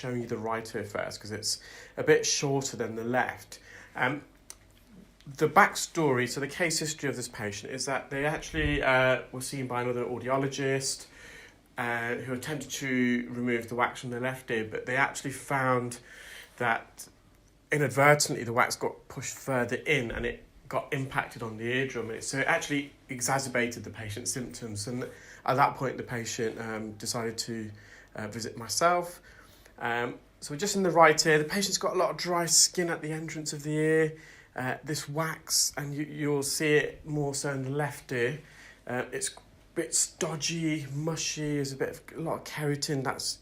showing you the right ear first because it's a bit shorter than the left. The backstory, so the case history of this patient is that they actually were seen by another audiologist who attempted to remove the wax from their left ear, but they actually found that inadvertently the wax got pushed further in and it got impacted on the eardrum, and so it actually exacerbated the patient's symptoms. And at that point, the patient decided to visit myself. So we're just in the right ear. The patient's got a lot of dry skin at the entrance of the ear. This wax, and you'll see it more so in the left ear. It's a bit stodgy, mushy. There's a lot of keratin that's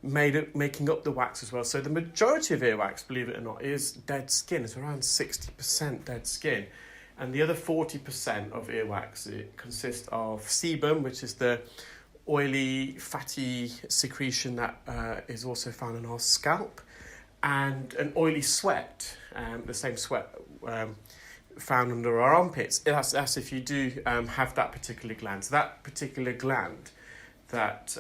making up the wax as well. So the majority of earwax, believe it or not, is dead skin. It's around 60% dead skin. And the other 40% of earwax, it consists of sebum, which is the oily, fatty secretion that is also found in our scalp, and an oily sweat, the same sweat found under our armpits. That's if you do have that particular gland. So that particular gland that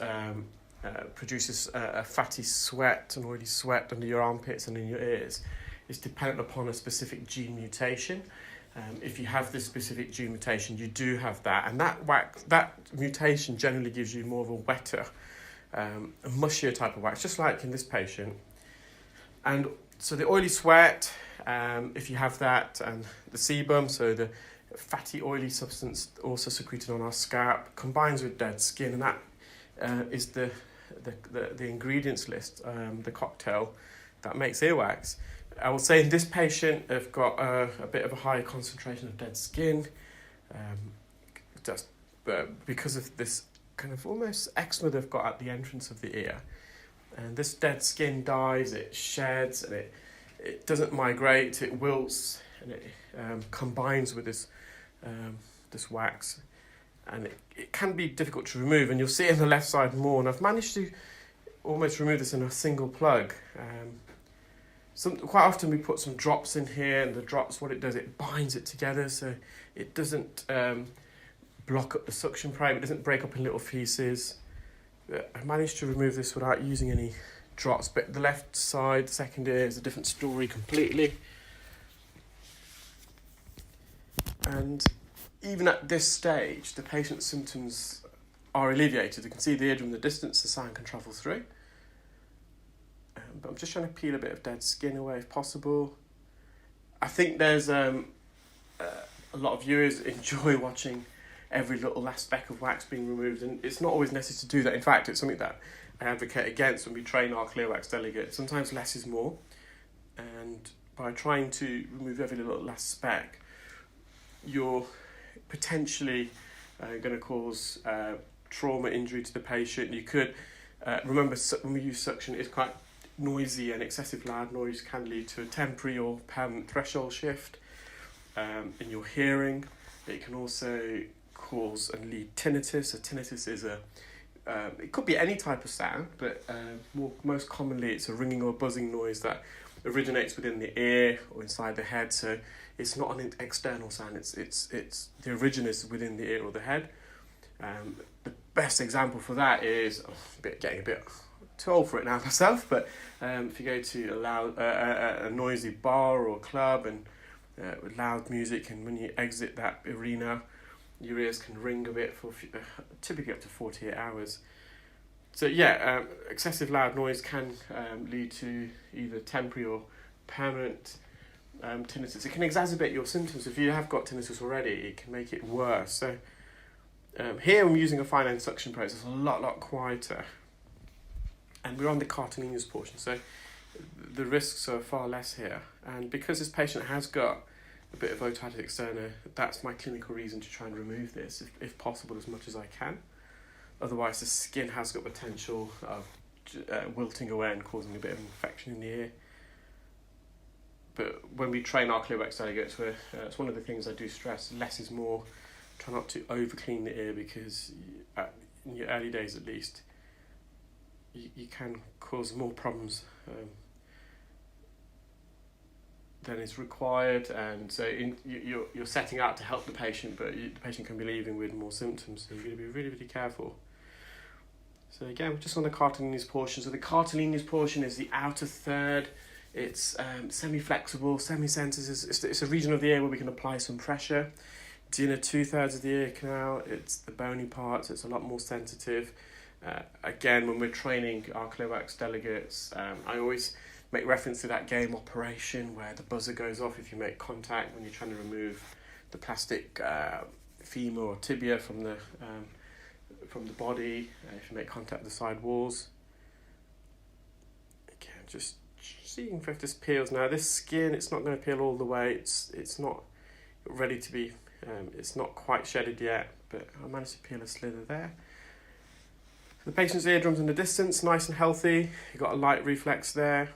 produces a fatty sweat, an oily sweat under your armpits and in your ears, is dependent upon a specific gene mutation. If you have this specific gene mutation, you do have that, and that mutation generally gives you more of a wetter, a mushier type of wax, just like in this patient. And so the oily sweat, if you have that, and the sebum, so the fatty oily substance also secreted on our scalp, combines with dead skin, and that is the ingredients list, the cocktail that makes earwax. I will say in this patient, they've got a bit of a higher concentration of dead skin, just because of this kind of almost eczema they've got at the entrance of the ear. And this dead skin dies, it sheds, and it doesn't migrate, it wilts, and it combines with this wax. And it can be difficult to remove, and you'll see it on the left side more. And I've managed to almost remove this in a single plug. Quite often we put some drops in here, and the drops, what it does, it binds it together, so it doesn't block up the suction pipe, it doesn't break up in little pieces. I managed to remove this without using any drops, but the left side, the second ear, is a different story completely. And even at this stage, the patient's symptoms are alleviated. You can see the eardrum in the distance, the sound can travel through. But I'm just trying to peel a bit of dead skin away if possible. I think there's a lot of viewers enjoy watching every little last speck of wax being removed, and it's not always necessary to do that. In fact, it's something that I advocate against when we train our clear wax delegates. Sometimes less is more, and by trying to remove every little last speck, you're potentially going to cause trauma, injury to the patient. You could remember, when we use suction, it's quite noisy, and excessive loud noise can lead to a temporary or permanent threshold shift in your hearing. It can also cause and lead tinnitus. So tinnitus is it could be any type of sound, but most commonly it's a ringing or buzzing noise that originates within the ear or inside the head. So it's not an external sound. It's the origin is within the ear or the head. The best example for that is getting a bit too old for it now myself, but if you go to a noisy bar or club and with loud music, and when you exit that arena, your ears can ring a bit for typically up to 48 hours. So yeah, excessive loud noise can lead to either temporary or permanent tinnitus. It can exacerbate your symptoms. If you have got tinnitus already, it can make it worse. So here I'm using a fine end suction process, a lot quieter. And we're on the cartilaginous portion, so the risks are far less here. And because this patient has got a bit of otitis externa, that's my clinical reason to try and remove this, if possible, as much as I can. Otherwise, the skin has got potential of wilting away and causing a bit of infection in the ear. But when we train our clear wax delegates, it's one of the things I do stress, less is more. Try not to over-clean the ear, because in your early days at least, you can cause more problems than is required, and so you're setting out to help the patient, but the patient can be leaving with more symptoms, so you've got to be really, really careful. So again, we're just on the cartilaginous portion. So the cartilaginous portion is the outer third. It's semi-flexible, semi-sensitive. It's a region of the ear where we can apply some pressure. The inner 2/3 of the ear canal, it's the bony part, so it's a lot more sensitive. Again, when we're training our earwax delegates, I always make reference to that game Operation where the buzzer goes off if you make contact when you're trying to remove the plastic femur or tibia from the body, if you make contact with the side walls. Again, just seeing if this peels. Now this skin, it's not going to peel all the way, it's not ready to be, it's not quite shedded yet, but I managed to peel a slither there. The patient's eardrums in the distance, nice and healthy. You've got a light reflex there.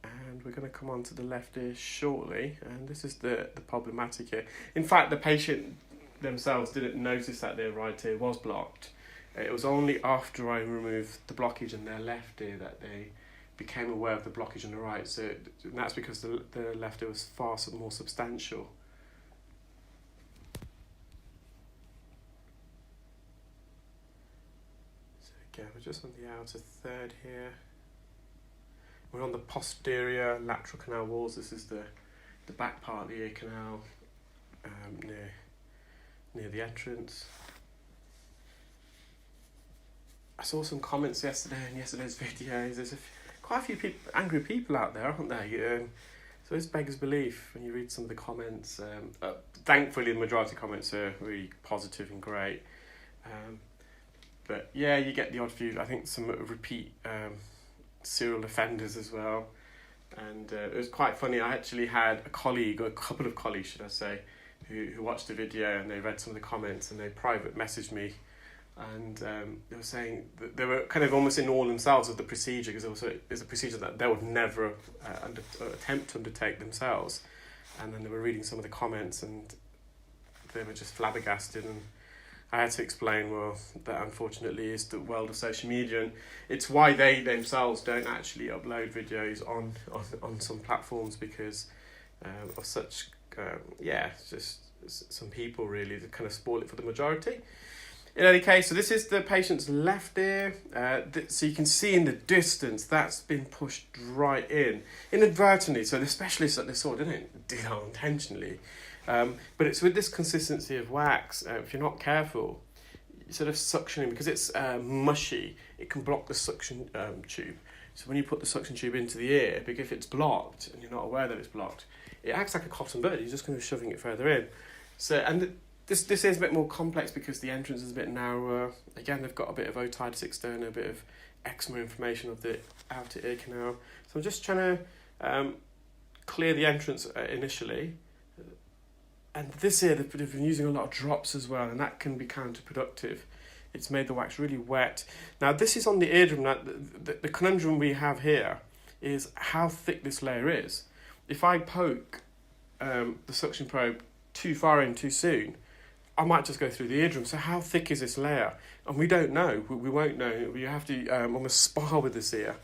And we're going to come on to the left ear shortly. And this is the problematic here. In fact, the patient themselves didn't notice that their right ear was blocked. It was only after I removed the blockage in their left ear that they became aware of the blockage in the right. So that's because the left ear was far more substantial. We're just on the outer third here. We're on the posterior lateral canal walls. This is the back part of the ear canal, near the entrance. I saw some comments yesterday in yesterday's videos. There's quite a few angry people out there, aren't there? So this beggars belief when you read some of the comments. Thankfully, the majority of comments are really positive and great. But yeah, you get the odd few, I think some repeat serial offenders as well. And it was quite funny. I actually had a colleague, or a couple of colleagues should I say, who watched the video and they read some of the comments and they private messaged me. And they were saying that they were kind of almost in awe themselves of the procedure, because it's a procedure that they would never attempt to undertake themselves. And then they were reading some of the comments and they were just flabbergasted, and I had to explain, well, that unfortunately is the world of social media, and it's why they themselves don't actually upload videos on some platforms, because of such, just some people really that kind of spoil it for the majority. In any case, so this is the patient's left ear. So you can see in the distance that's been pushed right in inadvertently. So the specialists that they saw didn't do that intentionally. But it's with this consistency of wax, if you're not careful, sort of suctioning, because it's mushy, it can block the suction tube. So when you put the suction tube into the ear, because if it's blocked and you're not aware that it's blocked, it acts like a cotton bud. You're just going to be shoving it further in. So this is a bit more complex because the entrance is a bit narrower. Again, they've got a bit of otitis externa, a bit of eczema inflammation of the outer ear canal. So I'm just trying to clear the entrance initially. And this year they've been using a lot of drops as well, and that can be counterproductive. It's made the wax really wet. Now this is on the eardrum. Now the conundrum we have here is how thick this layer is. If I poke the suction probe too far in too soon, I might just go through the eardrum. So how thick is this layer? And we don't know. We won't know. We have to almost spar with this ear.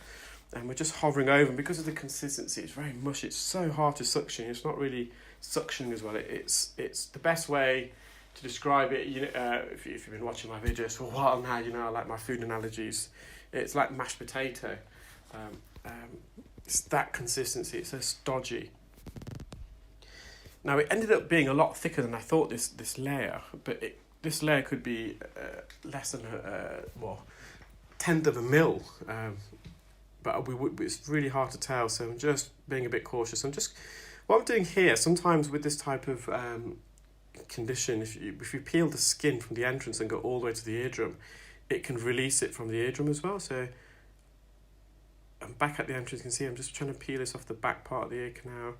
And we're just hovering over, and because of the consistency, it's very mushy. It's so hard to suction. It's not really suctioning as well. It's the best way to describe it. You know, if you've been watching my videos for a while now, you know I like my food analogies. It's like mashed potato. It's that consistency. It's so stodgy. Now it ended up being a lot thicker than I thought. This layer, but this layer could be less than a tenth of a mil. But it's really hard to tell. So I'm just being a bit cautious. What I'm doing here, sometimes with this type of condition, if you peel the skin from the entrance and go all the way to the eardrum, it can release it from the eardrum as well. So I'm back at the entrance. You can see I'm just trying to peel this off the back part of the ear canal.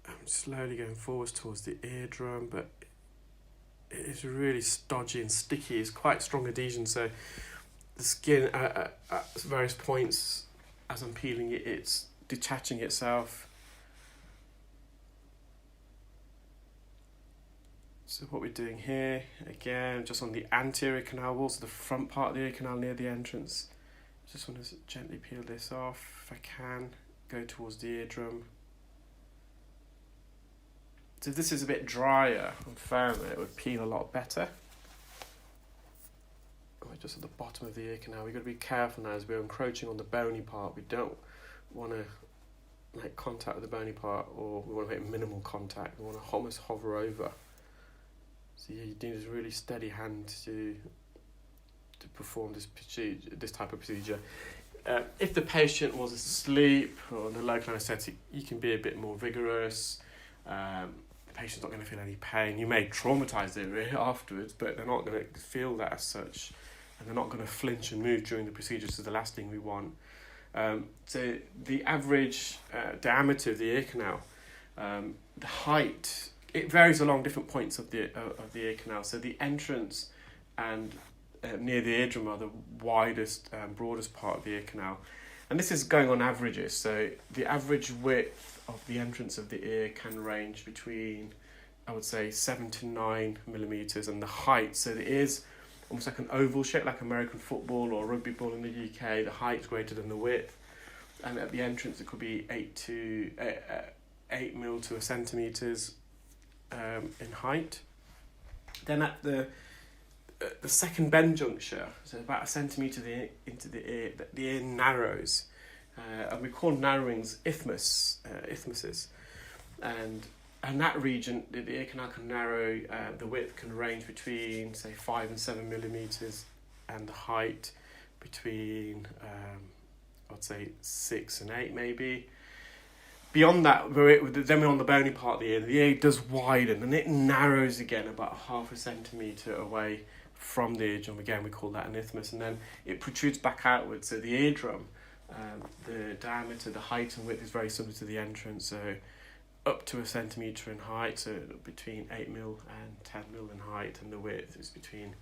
I'm slowly going forwards towards the eardrum, but it is really stodgy and sticky. It's quite strong adhesion, so the skin at various points as I'm peeling it, it's detaching itself. So what we're doing here, again, just on the anterior canal wall, so the front part of the ear canal near the entrance. Just want to gently peel this off if I can, go towards the eardrum. So if this is a bit drier and firmer, it would peel a lot better. just at the bottom of the ear canal. We've got to be careful now as we're encroaching on the bony part. We don't want to make contact with the bony part, or we want to make minimal contact. We want to almost hover over. So you need a really steady hand to perform this type of procedure. If the patient was asleep or under local anaesthetic, you can be a bit more vigorous. The patient's not going to feel any pain. You may traumatise the ear afterwards, but they're not going to feel that as such, and they're not going to flinch and move during the procedure. So the last thing we want. So the average diameter of the ear canal, the height, it varies along different points of the ear canal. So the entrance and near the eardrum are the widest, broadest part of the ear canal. And this is going on averages. So the average width of the entrance of the ear can range between, I would say, 7 to 9 millimetres, and the height, so the ear's almost like an oval shape, like American football or rugby ball in the UK. The height's greater than the width, and at the entrance it could be 8 mil to a centimetres in height. Then at the second bend juncture, so about a centimetre into the ear narrows, and we call narrowings isthmuses, and that region, the ear canal can narrow. The width can range between, say, 5 and 7 millimetres, and the height between, I'd say, 6 and 8 maybe. Beyond that, then we're on the bony part of the ear does widen, and it narrows again about half a centimetre away from the eardrum. Again, we call that an isthmus, and then it protrudes back outwards. So the eardrum, the diameter, the height and width is very similar to the entrance, so up to a centimetre in height, so between 8 mil and 10 mil in height, and the width is between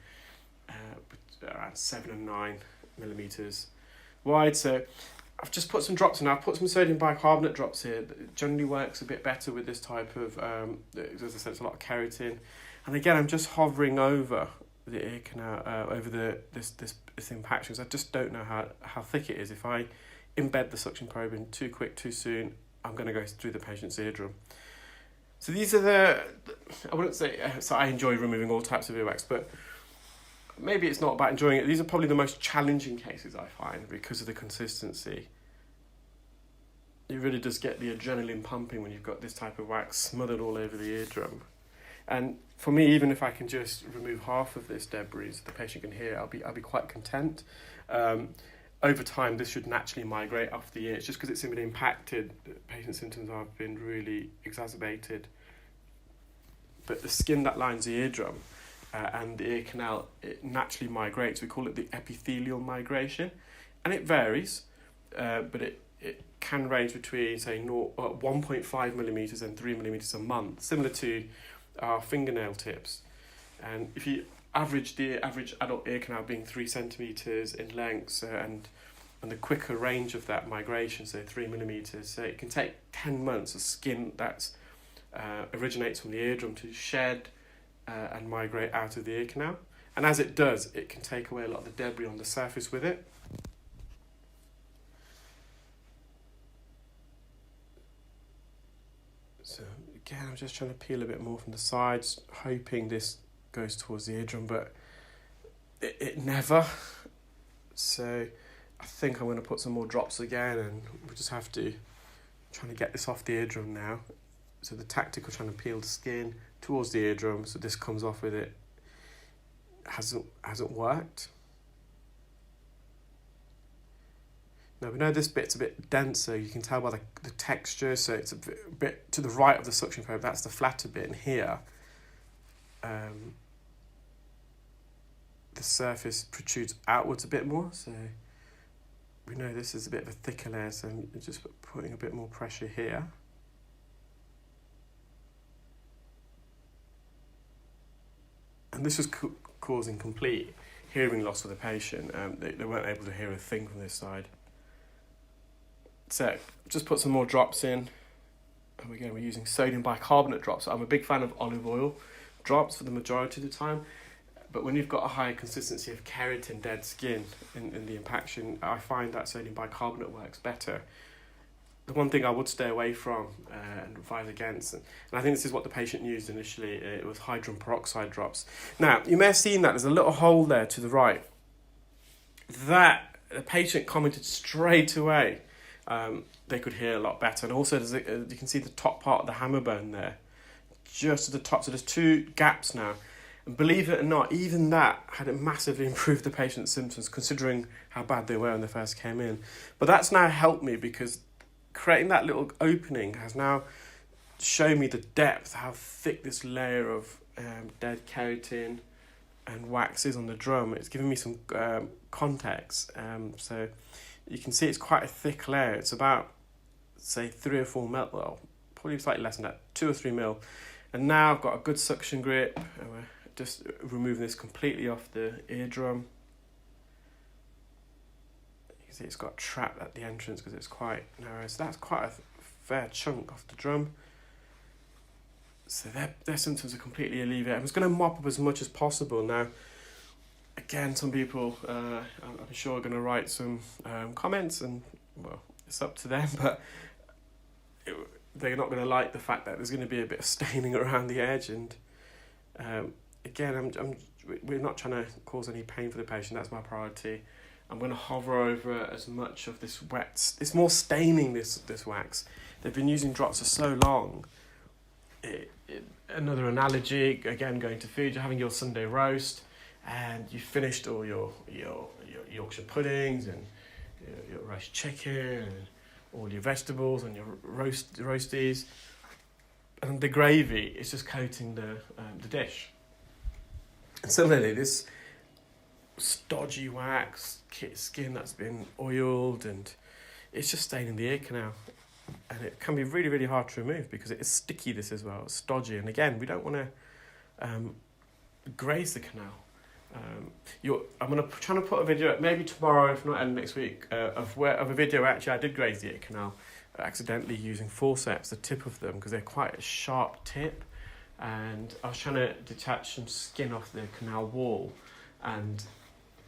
around 7 and 9 millimetres wide. So I've just put some drops in. I've put some sodium bicarbonate drops here. It generally works a bit better with this type of, as I said, it's a lot of keratin. And again, I'm just hovering over the ear canal, over this impaction, because I just don't know how thick it is. If I embed the suction probe in too quick, too soon, I'm going to go through the patient's eardrum. So these are I wouldn't say, so I enjoy removing all types of earwax, but maybe it's not about enjoying it. These are probably the most challenging cases I find because of the consistency. It really does get the adrenaline pumping when you've got this type of wax smothered all over the eardrum. And for me, even if I can just remove half of this debris, the patient can hear, I'll be quite content. Over time, this should naturally migrate off the ear. It's just because it's been impacted, the patient's symptoms have been really exacerbated. But the skin that lines the eardrum and the ear canal, it naturally migrates. We call it the epithelial migration. And it varies, but it can range between, say, 1.5 millimetres and 3 millimetres a month, similar to our fingernail tips. And if you average the average adult ear canal being 3 centimetres in length, and the quicker range of that migration, so 3 millimetres, so it can take 10 months of skin that originates from the eardrum to shed and migrate out of the ear canal. And as it does, it can take away a lot of the debris on the surface with it. So again, I'm just trying to peel a bit more from the sides, hoping this goes towards the eardrum, but it never. So I think I'm going to put some more drops again, and we'll just have to trying to get this off the eardrum now. So the tactic of trying to peel the skin towards the eardrum so this comes off with it hasn't worked. Now we know this bit's a bit denser, you can tell by the texture, so it's a bit to the right of the suction probe, that's the flatter bit, and here the surface protrudes outwards a bit more, so we know this is a bit of a thicker layer, so I'm just putting a bit more pressure here. And this was causing complete hearing loss for the patient. They weren't able to hear a thing from this side. So just put some more drops in. And again, we're using sodium bicarbonate drops. I'm a big fan of olive oil drops for the majority of the time. But when you've got a high consistency of keratin dead skin in the impaction, I find that sodium bicarbonate works better. The one thing I would stay away from and advise against, and I think this is what the patient used initially, it was hydrogen peroxide drops. Now, you may have seen that there's a little hole there to the right. that the patient commented straight away they could hear a lot better. And also, you can see the top part of the hammer bone there, just at the top. So there's 2 gaps now. And believe it or not, even that had massively improved the patient's symptoms, considering how bad they were when they first came in. But that's now helped me, because creating that little opening has now shown me the depth, how thick this layer of dead keratin and wax is on the drum. It's given me some context. So you can see it's quite a thick layer. It's about, say, 3 or 4 mil, well, probably slightly less than that, 2 or 3 mil. And now I've got a good suction grip. We're just removing this completely off the eardrum. You can see it's got trapped at the entrance because it's quite narrow. So that's quite a fair chunk off the drum. So their symptoms are completely alleviated. I'm just going to mop up as much as possible. Now, again, some people, I'm sure, are going to write some comments, and, well, it's up to them, but they're not going to like the fact that there's going to be a bit of staining around the edge. And again, we're not trying to cause any pain for the patient. That's my priority. I'm going to hover over as much of this wet. It's more staining, this wax. They've been using drops for so long. Another analogy, again, going to food, you're having your Sunday roast, and you finished all your Yorkshire puddings and your roast chicken and all your vegetables and your roasties, and the gravy is just coating the dish. And similarly, this stodgy wax skin that's been oiled, and it's just staining the ear canal. And it can be really, really hard to remove because it is sticky, this as well. It's stodgy. And again, we don't want to graze the canal. I'm trying to put a video, maybe tomorrow, if not next week, of a video where actually I did graze the ear canal accidentally using forceps, the tip of them, because they're quite a sharp tip. And I was trying to detach some skin off the canal wall. And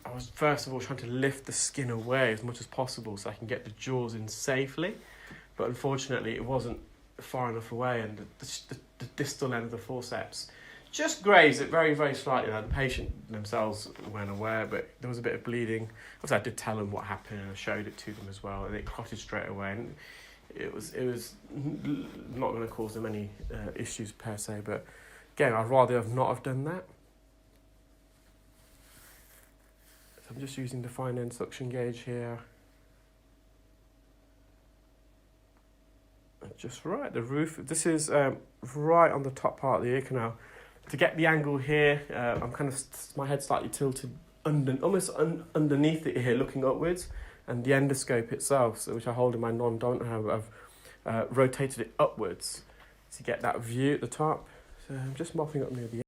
I was, first of all, trying to lift the skin away as much as possible so I can get the jaws in safely. But unfortunately, it wasn't far enough away, and the distal end of the forceps just grazed it very, very slightly. Now, the patient themselves weren't aware, but there was a bit of bleeding. Obviously, I did tell them what happened, and I showed it to them as well, and it clotted straight away. And it was not going to cause them any issues per se, but again, I'd rather not have done that. So I'm just using the fine end suction gauge here. Just right at the roof. This is right on the top part of the ear canal. To get the angle here, I'm kind of, my head slightly tilted almost underneath the ear, looking upwards, and the endoscope itself, so which I hold in my non-dominant hand, I've rotated it upwards to get that view at the top. So I'm just mopping up near the